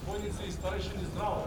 Vojnici i starešini zdravo.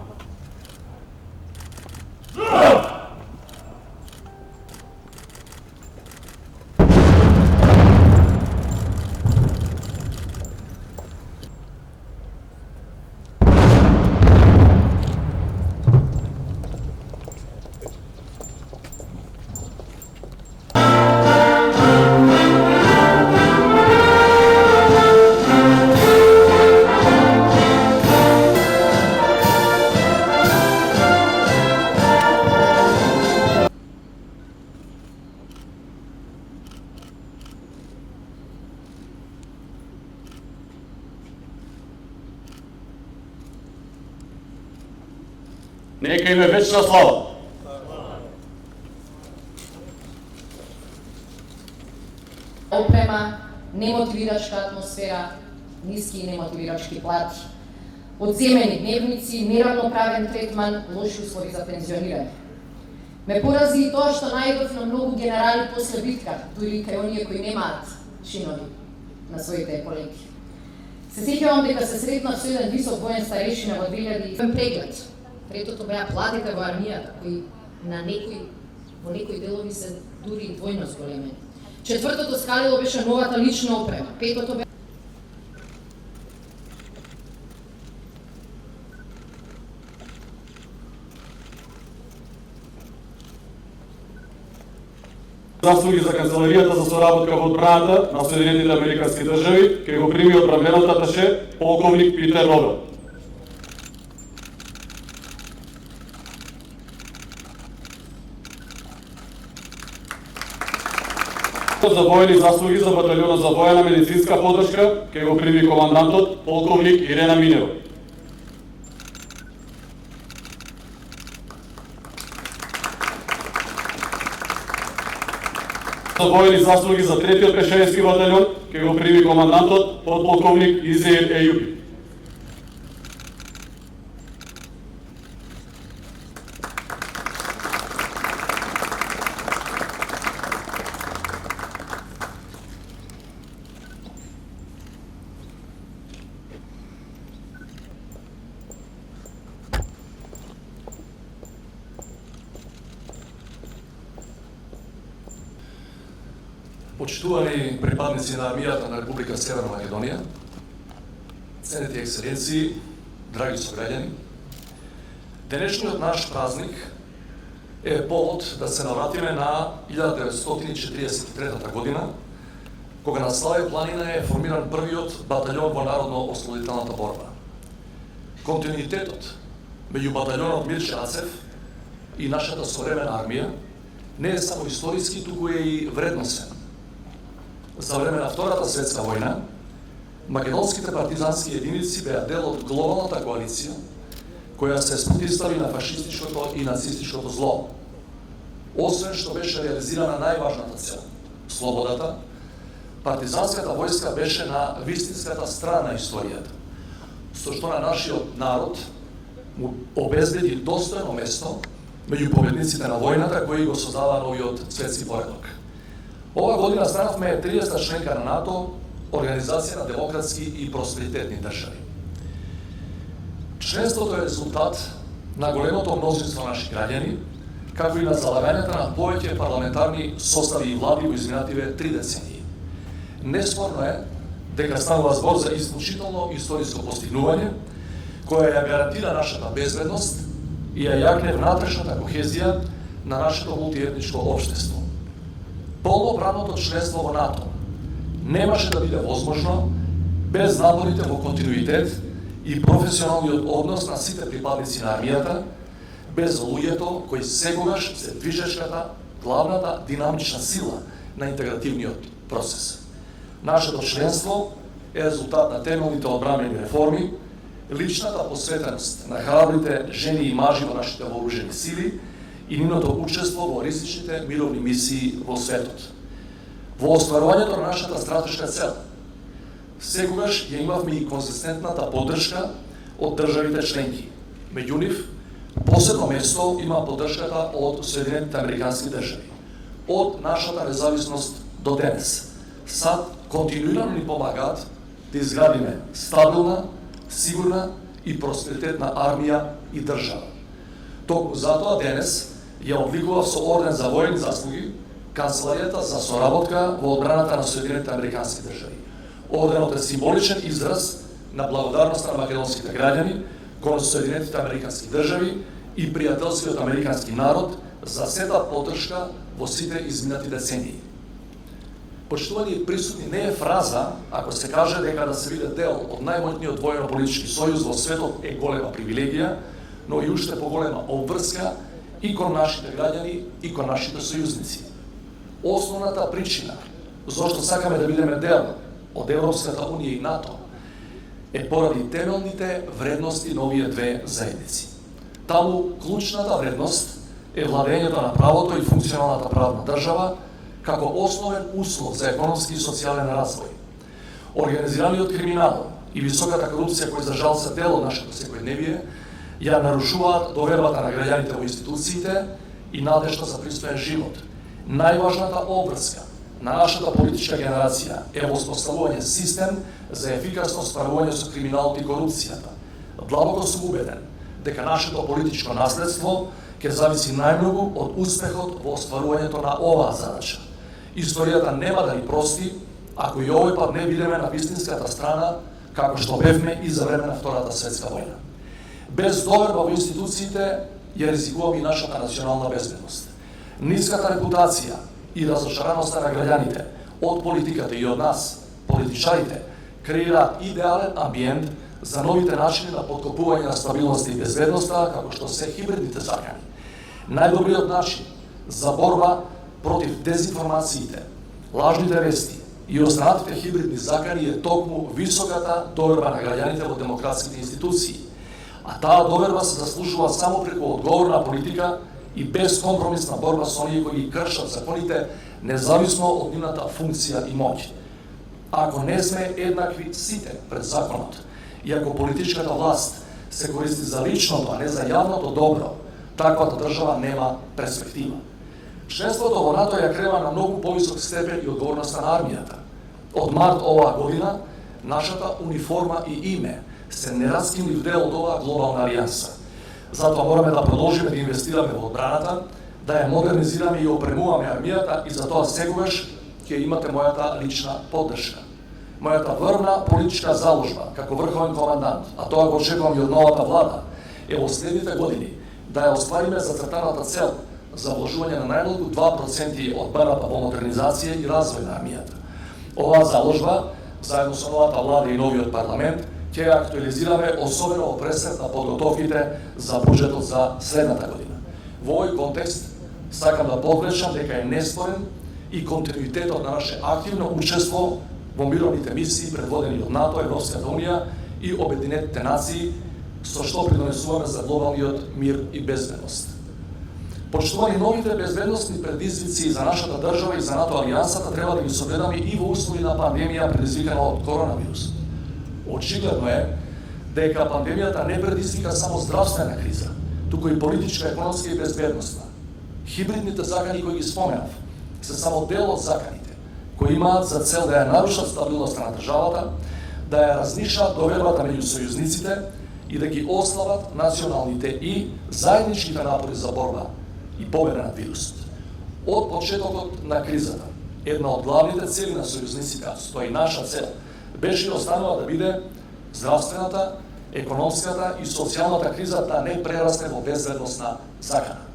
Нека им е вечна слава. Опрема, немотивирачка атмосфера, ниски и немотивирачки плати, одземени дневници, неравноправен третман, лоши услови за пензионирање. Ме порази и тоа што најдов на многу генерали после битка, дури кај оние кои немаат шинови на своите коленки. Се сеќавам дека се сретнав со еден висок воен старешина во 2000 преглед. Третото беа платите во армијата, кои во некои делови се дури и двојно зголемени. Четвртото скалило беше новата лична опрема. Петото беа Заслуги за канцеларијата за соработка во одбраната на Соединетите Американски држави, кај го прими одбранбеното аташе полковник Питер Робел. За воени заслуги за баталионот за воена медицинска подршка, кај го прими командантот полковник Ирена Минева. За воени заслуги за третиот пешајевски батальон, кај го прими командантот подполковник Изеир Ејупи. Почитувани припадници на армијата на Република Северна Македонија, ценети екселенции, драги сограѓани, денешниот наш празник е повод да се навратиме на 1943 година, кога на Славе планина е формиран првиот батальон во Народно-ослободителната борба. Континуитетот меѓу батальонот Мирче Ацев и нашата современа армија не е само историски, туку е и вредносен. За време на Втората светска војна, македонските партизански единици беа дел од глобалната коалиција, која се спротивстави на фашистичкото и нацистичкото зло. Освен што беше реализирана најважната цел – слободата, партизанската војска беше на вистинската страна на историјата, со што на нашиот народ му обезбеди достојно место меѓу победниците на војната кои го создава новиот светски поредок. Ова година станавме 30-та членка на НАТО, Организација на демократски и просперитетни држави. Членството е резултат на големото мнозинство наши граѓани, како и на залагањата на повеќе парламентарни состави и влади во изминативе 3 децении. Неспорно е дека станува збор за исклучително историско постигнување, која ја гарантира нашата безбедност и ја јакне внатрешната кохезија на нашето мултиетничко општество. Полноправното членство во НАТО немаше да биде возможно без напорите во континуитет и професионалниот однос на сите припадници на армијата, без луѓето кои секогаш се движечката, главната динамична сила на интегративниот процес. Нашето членство е резултат на темелните одбранбени реформи, личната посветеност на храбрите жени и мажи во нашите вооружени сили и нивното учество во ризичните мировни мисии во светот. во остварувањето на нашата стратешка цел. Секогаш ја имавме и конзистентната поддршка од државите членки. Меѓу нив, посебно место има поддршката од Соединетите Американски држави. Од нашата независност до денес, САД континуирано ни помагаат да изградиме стабилна, сигурна и просперитетна армија и држава. Токму затоа денес ја одликував со орден за воени заслуги Канцеларијата за соработка во одбраната на Соединетите Американски држави. Орденот е символичен израз на благодарноста на македонските граѓани кон Соединетите Американски држави и пријателскиот американски народ за сета поддршка во сите изминати децении. Почитувани присутни, не е фраза ако се каже дека да се биде дел од најмоćниот воено-политички сојуз во светот е голема привилегија, но и уште поголема обврска и кон нашите граѓани и кон нашите сојузници. Основната причина зошто сакаме да бидеме дел од Европската унија и НАТО е поради темелните вредности на овие две заедници. Таму клучната вредност е владењето на правото и функционалната правна држава како основен услов за економски и социјален развој. Организираниот криминал и високата корупција кои за жал се дел од нашето секојдневие ја нарушуваат довербата на граѓаните во институциите и надежта за пристоен живот. Најважната обврска на нашата политичка генерација е воспоставување систем за ефикасно справување со криминалот и корупцијата. Длабоко сум убеден дека нашето политичко наследство ќе зависи најмногу од успехот во остварувањето на оваа задача. Историјата нема да ни прости ако и овој пат не бидеме на вистинската страна како што бевме и за време на Втората светска војна. Без доверба во институциите ја ризикуваме и нашата национална безбедност. Ниската репутација и разочараноста на граѓаните од политиката и од нас, политичарите, креираат идеален амбиент за новите начини на подкопување на стабилноста и безбедноста, како што се хибридните закани. Најдобриот начин за борба против дезинформациите, лажните вести и останатите хибридни закани е токму високата доверба на граѓаните во демократските институции. А таа доверба се заслужува само преку одговорна политика и безкомпромисна борба со оние кои ги кршат законите, независно од нивната функција и моќ. Ако не сме еднакви сите пред законот, и ако политичката власт се користи за личното, а не за јавното добро, таквата држава нема перспектива. Членството во НАТО ја крема на многу повисок степен и одговорноста на армијата. Од март оваа година, нашата униформа и име се нераскинлив дел од оваа глобална алијанса. Затоа мораме да продолжиме да инвестираме во одбраната, да ја модернизираме и опремуваме армијата и затоа секогаш ќе имате мојата лична поддршка. Мојата врвна политичка заложба како врховен командант, а тоа го очекувам и од новата влада, е во следните години да ја оствариме зацртаната цел за вложување на најмногу 2% од БНП во модернизација и развој на армијата. Оваа заложба, заедно со новата влада и новиот парламент, ќе ја актуализираме особено во пресет на подготовките за буџетот за следната година. Во овој контекст сакам да подвршам дека е неспорен и континуитетот на наше активно учество во мировните мисии предводени од НАТО, Европската унија и Обединетите нации, со што придонесуваме за глобалниот мир и безбедност. Почитувани новите безбедностни предизвици за нашата држава и за НАТО алијансата треба да ги согледаме и во услови на пандемија предизвикана од коронавирус. Очигледно е дека пандемијата не предизвика само здравствена криза, туку и политичка, економска и безбедностна. Хибридните закани кои ги споменав се само дел од заканите, кои имаат за цел да ја нарушат стабилноста на државата, да ја разнишат довербата меѓу сојузниците и да ги ослабат националните и заедничките напори за борба и победа над вирусот. Од почетокот на кризата, една од главните цели на сојузниците, а тоа и наша цел, беше и останува да биде здравствената, економската и социјалната криза да не прерасне во безвредностна закана.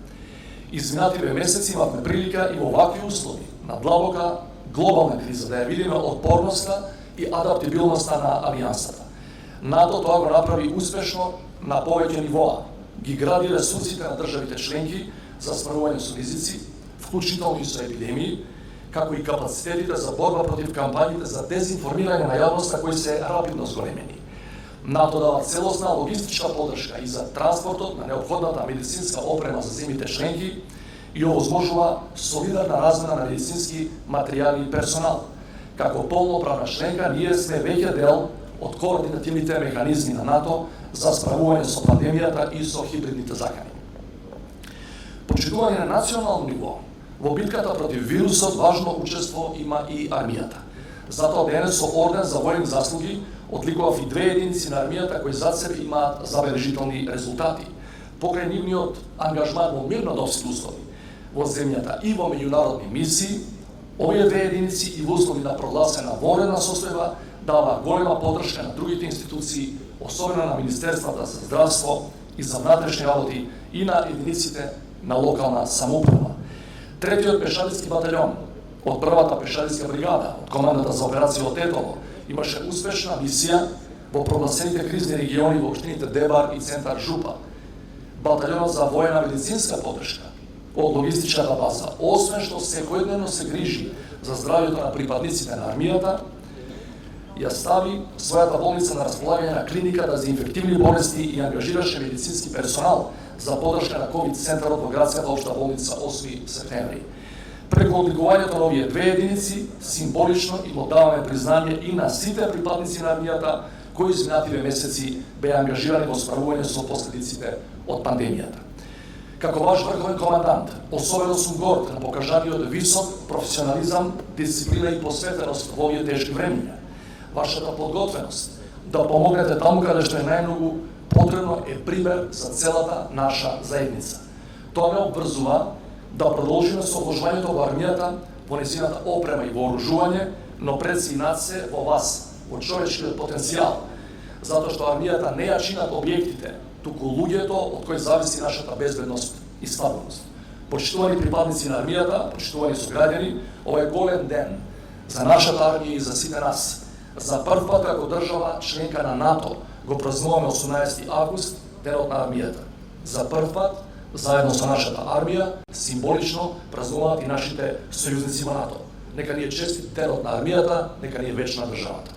Изминативе месеци имавме прилика и во вакви услови на длабока глобална криза да ја видиме отпорноста и адаптибилноста на алијансата. НАТО тоа го направи успешно на повеќе нивоа. Ги гради ресурсите на државите членки за справување со ризици, вклучително и со епидемии, како и капацитетите за борба против кампањите за дезинформирање на јавноста кои се рапидно зголемени. НАТО дава целосна логистичка поддршка и за транспортот на неопходната медицинска опрема за земјите членки и овозможува солидарна размена на медицински материјали и персонал. Како полноправна членка, ние сме веќе дел од координативните механизми на НАТО за справување со пандемијата и со хибридните закани. Почитување на национално ниво во битката против вирусот важно учество има и армијата. Затоа денес со орден за воени заслуги одликував и 2 единици на армијата кои зад себе имаат забележителни резултати. Покрај нивниот ангажман во мирнодопски услови во земјата и во меѓународни мисии, овие 2 единици и во услови на прогласена военна состојба дава голема поддршка на другите институции, особено на Министерствата за здравство и за внатрешни работи и на единиците на локална самоуправа. Третиот пешадиски батальон од првата пешадиска бригада од командата за операција од Тетово имаше успешна мисија во прогласените кризни региони во општините Дебар и центар Жупа. Батальонот за воена медицинска поддршка од логистичката база, освен што секојдневно се грижи за здравјето на припадниците на армијата, ја стави својата болница на располагање на клиниката за инфективни болести и ангажираше медицински персонал за поддршка на ковид центарот во градската општа болница 8 септември. Преку одликувањето на овие 2 единици, символично им оддаваме признање и на сите припадници на армијата кои изминативе месеци беа ангажирани во справување со последиците од пандемијата. Како ваш врховен командант, особено сум горд на покажаниот висок професионализам, дисциплина и посветеност во овие тешки времиња. Вашата подготвеност да помогнете таму каде што е најмногу потребно е пример за целата наша заедница. Тоа ме обврзува да продолжиме со вложувањето во армијата, во нејзината опрема и вооружување, но пред се и над се во вас, во човечкиот потенцијал, затоа што армијата не ја чинат објектите, туку луѓето од кои зависи нашата безбедност и стабилност. Почитувани припадници на армијата, почитувани сограѓани, ова е голем ден за нашата армија и за сите нас. За прв пат како држава членка на НАТО го празнуваме 18 август, денот на армијата. За прв пат, заедно со нашата армија, символично празнуваат и нашите сојузници во НАТО. Нека ни е честит денот на армијата, нека ни е вечна државата.